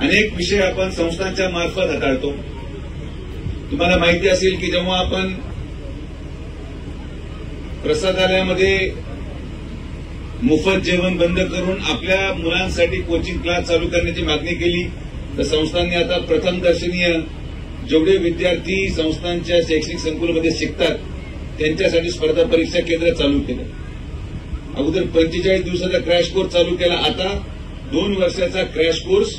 अनेक विषय आपण संस्थांच्या मार्फत हाताळतो. तुम्हाला माहिती असेल की जेव्हा आपण प्रसादालयामध्ये मोफत जेवण बंद करून आपल्या मुलांसाठी कोचिंग क्लास चालू करण्याची मागणी केली, तर संस्थांनी आता प्रथम दर्शनीय जेवढे विद्यार्थी संस्थांच्या शैक्षणिक संकुलामध्ये शिकतात त्यांच्यासाठी स्पर्धा परीक्षा केंद्र चालू केलं. अगोदर 45 दिवसाचा क्रॅश कोर्स चालू केला. आता 2 वर्षाचा क्रॅश कोर्स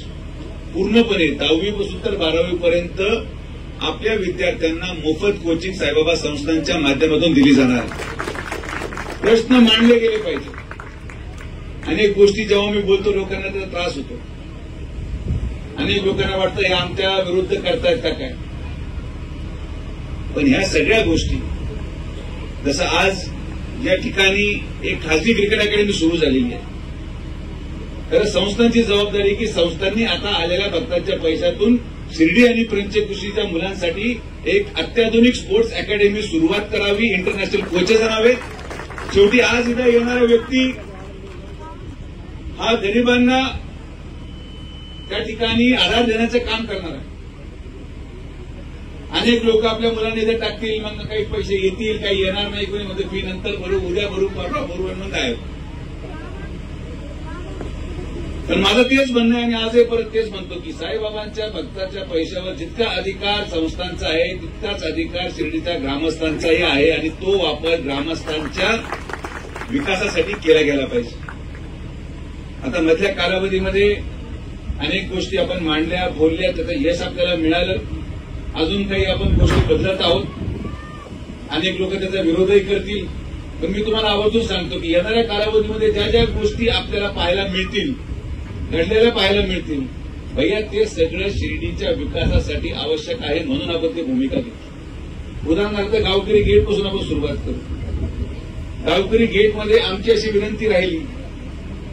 पूर्णपणे 10वी पासून तर 12वी पर्यंत आपल्या विद्यार्थ्यांना मोफत कोचिंग साईबाबा संस्थांच्या माध्यमातून दिली जाणार आहे. प्रश्न मांडले गेले पाहिजे. अनेक गोष्टी जेव्हा मी बोलतो लोकांना त्याचा त्रास होतो. अनेक लोकांना वाटतं हे आमच्या विरुद्ध करतायत का काय. पण ह्या सगळ्या गोष्टी जसं आज या ठिकाणी एक खासगी क्रिकेट अकॅडमी सुरू झालेली आहे. खरं संस्थांची जबाबदारी की संस्थांनी आता आलेल्या भक्तांच्या पैशातून शिर्डी आणि पंचक्रोशीच्या मुलांसाठी एक अत्याधुनिक स्पोर्ट्स अकॅडमी सुरुवात करावी, इंटरनॅशनल कोचेस आणावे. शेवटी आज इथं येणारा व्यक्ती हा गरिबांना त्या ठिकाणी आधार देण्याचं काम करणार आहे. अनेक लोक आपल्या मुलांना इथे टाकतील, मग काही पैसे येतील, काही येणार नाही, कोणी मध्ये फी नंतर भरू, उद्या भरू, परवा भरू, मग काय. पण माझं तेच म्हणणं आहे आणि आजही परत तेच म्हणतो की साईबाबांच्या भक्ताच्या पैशावर जितका अधिकार संस्थांचा आहे तितकाच अधिकार शिर्डीच्या ग्रामस्थांचाही आहे आणि तो वापर ग्रामस्थांच्या विकासासाठी केला गेला पाहिजे. आता मधल्या कालावधीमध्ये अनेक गोष्टी आपण मांडल्या, बोलल्या, त्याचं यश आपल्याला मिळालं. अजून काही आपण गोष्टी बदलत आहोत. अनेक लोक त्याचा विरोधही करतील. पण मी तुम्हाला आवर्जून सांगतो की येणाऱ्या कालावधीमध्ये ज्या ज्या गोष्टी आपल्याला पाहायला मिळतील, घडलेल्या पाहायला मिळतील, भैया ते सगळं शिर्डीच्या विकासासाठी आवश्यक आहे म्हणून आपण ती भूमिका घेतली. उदाहरणार्थ गावकरी गेटपासून आपण सुरुवात करू. गावकरी गेटमध्ये आमची अशी विनंती राहिली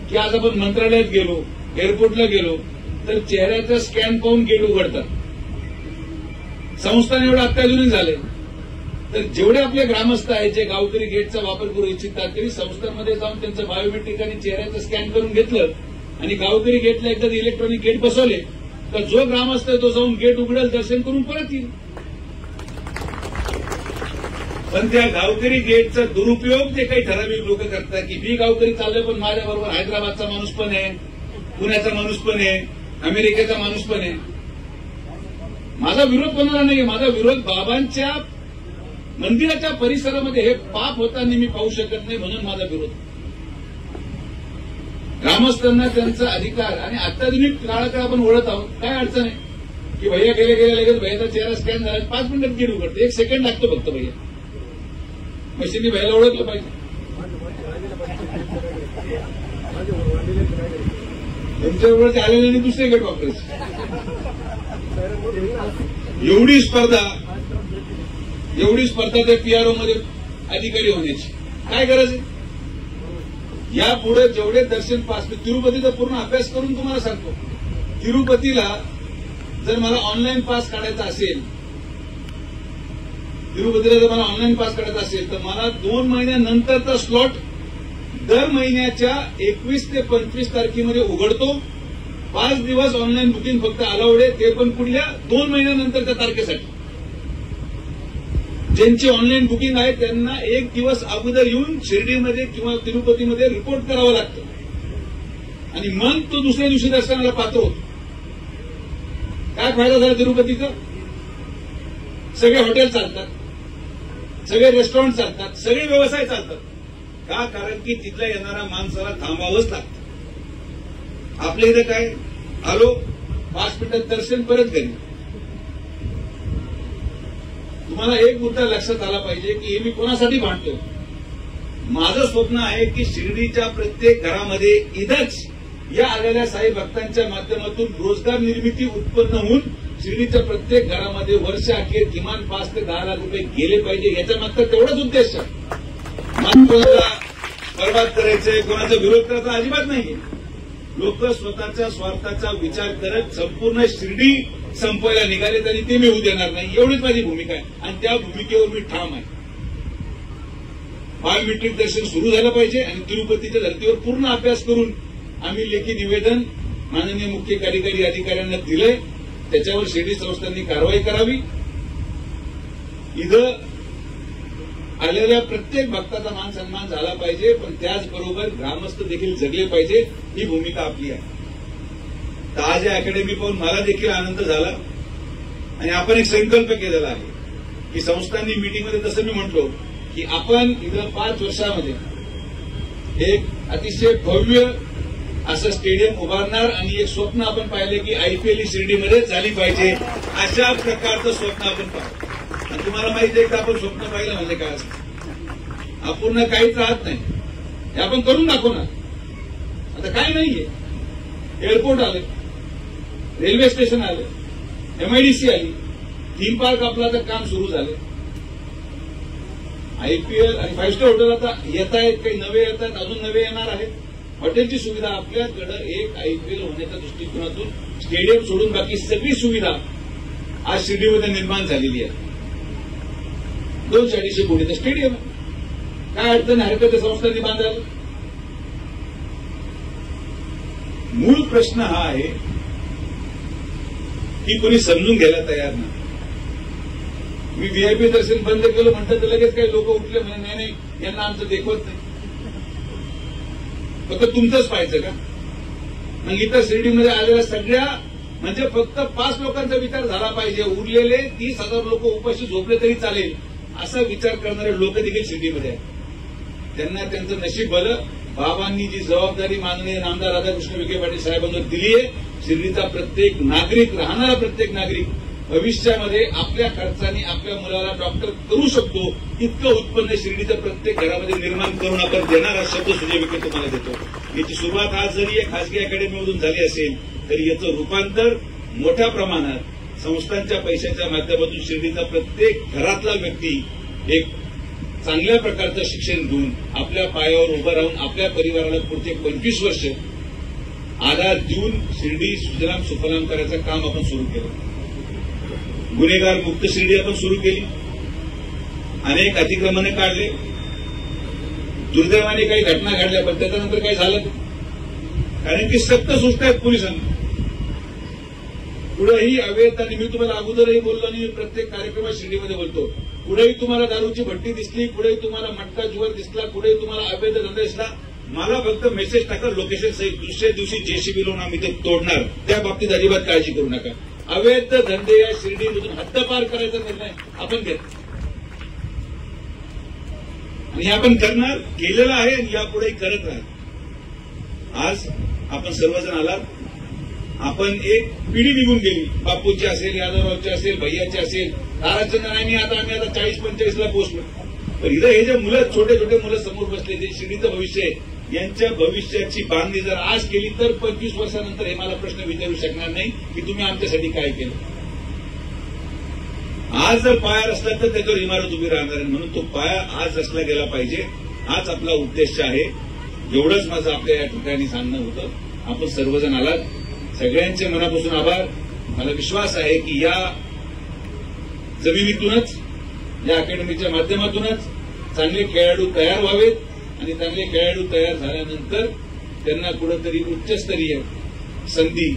की आज आपण मंत्रालयात गेलो, एअरपोर्टला गेलो तर चेहऱ्याचा स्कॅन पाहून गेट उघडतात. संस्थान एवढं अत्याधुनिक झालंय तर जेवढे आपले ग्रामस्थ आहेत जे गावकरी गेटचा वापर करू इच्छितात तरी संस्थांमध्ये जाऊन त्यांचं बायोमेट्रिक आणि चेहऱ्याचं स्कॅन करून घेतलं आणि गावकरी गेटला एकदा इलेक्ट्रॉनिक गेट बसवले तर जो ग्रामस्थ आहे तो जाऊन गेट उघडेल, दर्शन करून परत येईल. पण त्या गावकरी गेटचा दुरुपयोग जे काही ठराविक लोक करतात की मी गावकरी चाललोय पण माझ्याबरोबर हैदराबादचा माणूस पण आहे, पुण्याचा माणूस पण आहे, अमेरिकेचा माणूस पण आहे. माझा विरोध कोणाला नाही. माझा विरोध बाबांच्या मंदिराच्या परिसरामध्ये हे पाप होताना मी पाहू शकत नाही म्हणून माझा विरोध. ग्रामस्थांना त्यांचा अधिकार आणि अत्याधुनिक काळाकडे आपण ओळख आहोत. काय अडचण आहे की भैया गेले लगेच भैयाचा चेहरा स्कॅन झाला 5 मिनिटात गेट उघडते. 1 सेकंड लागतो फक्त. भैया मशीननी भैयाला ओळखलं पाहिजे. त्यांच्याबरोबर आलेले आणि दुसरे गेट वापरायचे. एवढी स्पर्धा त्या पीआरओ मध्ये अधिकारी होण्याची काय गरज आहे. यापुढे जेवढे दर्शन पास, तिरुपतीचा पूर्ण अभ्यास करून तुम्हाला सांगतो. तिरुपतीला जर मला ऑनलाईन पास काढायचा असेल, तर मला 2 महिन्यानंतरचा स्लॉट दर महिन्याच्या 21 ते 25 तारखेमध्ये उघडतो. 5 दिवस ऑनलाईन बुकिंग फक्त अलाउड आहे, ते पण पुढल्या 2 महिन्यानंतरच्या तारखेसाठी. ज्यांची ऑनलाईन बुकिंग आहे त्यांना 1 दिवस अगोदर येऊन शिर्डीमध्ये किंवा तिरुपतीमध्ये रिपोर्ट करावं लागतं आणि मग तो दुसऱ्या दिवशी दर्शनाला पात्र होतो. काय फायदा झाला तिरुपतीचा. सगळे हॉटेल चालतात, सगळे रेस्टॉरंट चालतात, सगळे व्यवसाय चालतात. का? कारण की तिथल्या येणाऱ्या माणसाला थांबावंच लागतं. आपल्या इथं काय, आलो 5 मिनिटात दर्शन, परत घरी. तुम्हाला एक मुद्दा लक्षात आला पाहिजे की हे मी कोणासाठी भांडतो. माझं स्वप्न आहे की शिर्डीच्या प्रत्येक घरामध्ये इथंच या आलेल्या साई भक्तांच्या माध्यमातून रोजगार निर्मिती उत्पन्न होऊन शिर्डीच्या प्रत्येक घरामध्ये वर्षाअखेर किमान 5 ते 10 लाख रुपये गेले पाहिजे. याच्या मागचा तेवढाच उद्देश आहे. कोणाला बर्बाद करायचंय, कोणाचा विरोध करायचा अजिबात नाही. लोक स्वतःच्या स्वार्थाचा विचार करत संपूर्ण शिर्डी संपवायला निघालेत आणि ते मी होऊ देणार नाही. एवढीच माझी भूमिका आहे आणि त्या भूमिकेवर मी ठाम आहे. बायोमेट्रिक दर्शन सुरू झालं पाहिजे आणि तिरुपतीच्या धर्तीवर पूर्ण अभ्यास करून आम्ही लेखी निवेदन माननीय मुख्य कार्यकारी अधिकाऱ्यांना दिलंय, त्याच्यावर शिर्डी संस्थांनी कारवाई करावी. इथं आलेल्या प्रत्येक भक्ताचा मान सन्मान झाला पाहिजे, पण त्याचबरोबर ग्रामस्थ देखील जगले पाहिजे, ही भूमिका आपली आहे. तर आज या अकॅडमी पाहून मला देखील आनंद झाला आणि आपण एक संकल्प केलेला आहे की संस्थांनी मीटिंगमध्ये जसं मी म्हटलो की आपण इथं 5 वर्षामध्ये एक अतिशय भव्य असं स्टेडियम उभारणार आणि एक स्वप्न आपण पाहिले की आयपीएल ही शिर्डीमध्ये झाली पाहिजे, अशा प्रकारचं स्वप्न आपण पाहिलं. आणि तुम्हाला माहिती आहे का आपण स्वप्न पाहिलं म्हणजे काय असतं, अपूर्ण काहीच राहत नाही, हे आपण करून दाखवणार. आता काय नाहीये, एअरपोर्ट आले, रेल्वे स्टेशन आले, एमआयडीसी आली, थीम पार्क आपलं आता काम सुरू झालं, आयपीएल आणि 5 स्टार हॉटेल आता येत आहेत, काही नवे येत आहेत, अजून नवे येणार आहेत. हॉटेलची सुविधा आपल्याकडे एक आयपीएल होण्याच्या दृष्टिकोनातून स्टेडियम सोडून बाकी सगळी सुविधा आज शिर्डीमध्ये निर्माण झालेली आहे. 200-250 कोटीचं स्टेडियम काय अडचण हरकत संस्थांनी बांधायला. मूळ प्रश्न हा आहे की कोणी समजून घ्यायला तयार नाही. मी व्हीआयपी दर्शन बंद केलं म्हणतात तर लगेच काही लोक उठले म्हणे नाही यांना आमचं देखवत नाही, फक्त तुमचंच पाहायचं का. मग इथं शिर्डीमध्ये आलेल्या सगळ्या म्हणजे फक्त 5 लोकांचा विचार झाला पाहिजे, उरलेले 30,000 लोक उपाशी झोपले तरी चालेल असा विचार करणारे लोक देखील शिर्डीमध्ये आहेत. त्यांना त्यांचं नशीब भलं. बाबांनी जी जबाबदारी माननीय नामदार राधाकृष्ण विखे पाटील साहेबांवर दिली आहे, शिर्डीचा प्रत्येक नागरिक, राहणारा प्रत्येक नागरिक भविष्यामध्ये आपल्या खर्चाने आपल्या मुलाला डॉक्टर करू शकतो इतकं उत्पन्न शिर्डीच्या प्रत्येक घरामध्ये निर्माण करून आपण देणार हा शब्द सुजय विखे तुम्हाला देतो. याची सुरुवात आज जरी एक खासगी अकॅडमीमधून झाली असेल तरी याचं रूपांतर मोठ्या प्रमाणात संस्थांच्या पैशाच्या माध्यमातून शिर्डीचा प्रत्येक घरातला व्यक्ती एक चांगल्या प्रकारचं शिक्षण घेऊन आपल्या पायावर उभं राहून आपल्या परिवाराला पुढचे 25 वर्ष आधार देऊन शिर्डी सुजलाम सुफलाम करायचं काम आपण सुरू केलं. गुन्हेगार मुक्त शिर्डी आपण सुरू केली. अनेक अतिक्रमणे काढले. दुर्दैवाने काही घटना घडल्या, पण त्याच्यानंतर काही झालं कारण की सक्त सुस्त आहेत पोलिसांना. पुढेही अवैध, आणि मी तुम्हाला अगोदरही बोललो आणि प्रत्येक कार्यक्रमात शिर्डीमध्ये बोलतो, पुढेही तुम्हाला दारूची भट्टी दिसली, पुढेही तुम्हाला मटका जुगार दिसला, पुढेही तुम्हाला अवैध धंदा दिसला, मला फक्त मेसेज टाका लोकेशन सहित. दुसऱ्या दिवशी जेसीबी लावून आम्ही ते तोडणार. त्या बाबतीत अजिबात काळजी करू नका. अवैध धंदे या शिर्डीमधून हद्दपार करायचा निर्णय आपण घेतला आणि आपण करणार, केलेला आहे आणि यापुढेही करत राहणार. आज आपण सर्वजण आलात. आपण एक पिढी निघून गेली. बापूची असेल, यादवरावची असेल, भैयाची असेल, ताराचंद्रांनी आता आम्ही आता 40-45ला पोहोचलो. पण इथं हे जे मुलं, छोटे छोटे मुलं समोर बसले, जे शिर्डीचं भविष्य आहे, यांच्या भविष्याची बांधणी जर आज केली तर 25 वर्षानंतर हे मला प्रश्न विचारू शकणार नाही की तुम्ही आमच्यासाठी काय केलं. आज जर पाया रचला तर त्याच्यावर इमारत उभी राहणार आहे. म्हणून तो पाया आज रचला गेला पाहिजे, हाच आपला उद्देश आहे. एवढंच माझं आपल्या या ठिकाणी सांगणं होतं. आपण सर्वजण आलात, सगळ्यांचे मनापासून आभार. मला विश्वास आहे की या जमिनीतूनच, या अकॅडमीच्या माध्यमातूनच चांगले खेळाडू तयार व्हावेत आणि चांगले खेळाडू तयार झाल्यानंतर त्यांना कुठेतरी उच्चस्तरीय संधी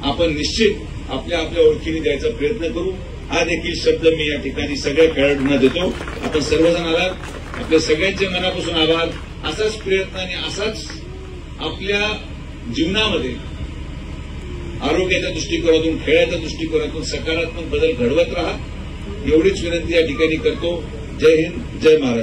आपण निश्चित आपल्या आपल्या ओळखीने द्यायचा प्रयत्न करू. हा देखील शब्द मी या ठिकाणी सगळ्या खेळाडूंना देतो. आपण सर्वजण आलात, आपल्या सगळ्यांचे मनापासून आभार. असाच प्रयत्न आणि असाच आपल्या जीवनामध्ये आरोग्याच्या दृष्टिकोनातून, खेळाच्या दृष्टिकोनातून सकारात्मक बदल घडवत राहा, एवढीच विनंती या ठिकाणी करतो. जय हिंद, जय महाराष्ट्र.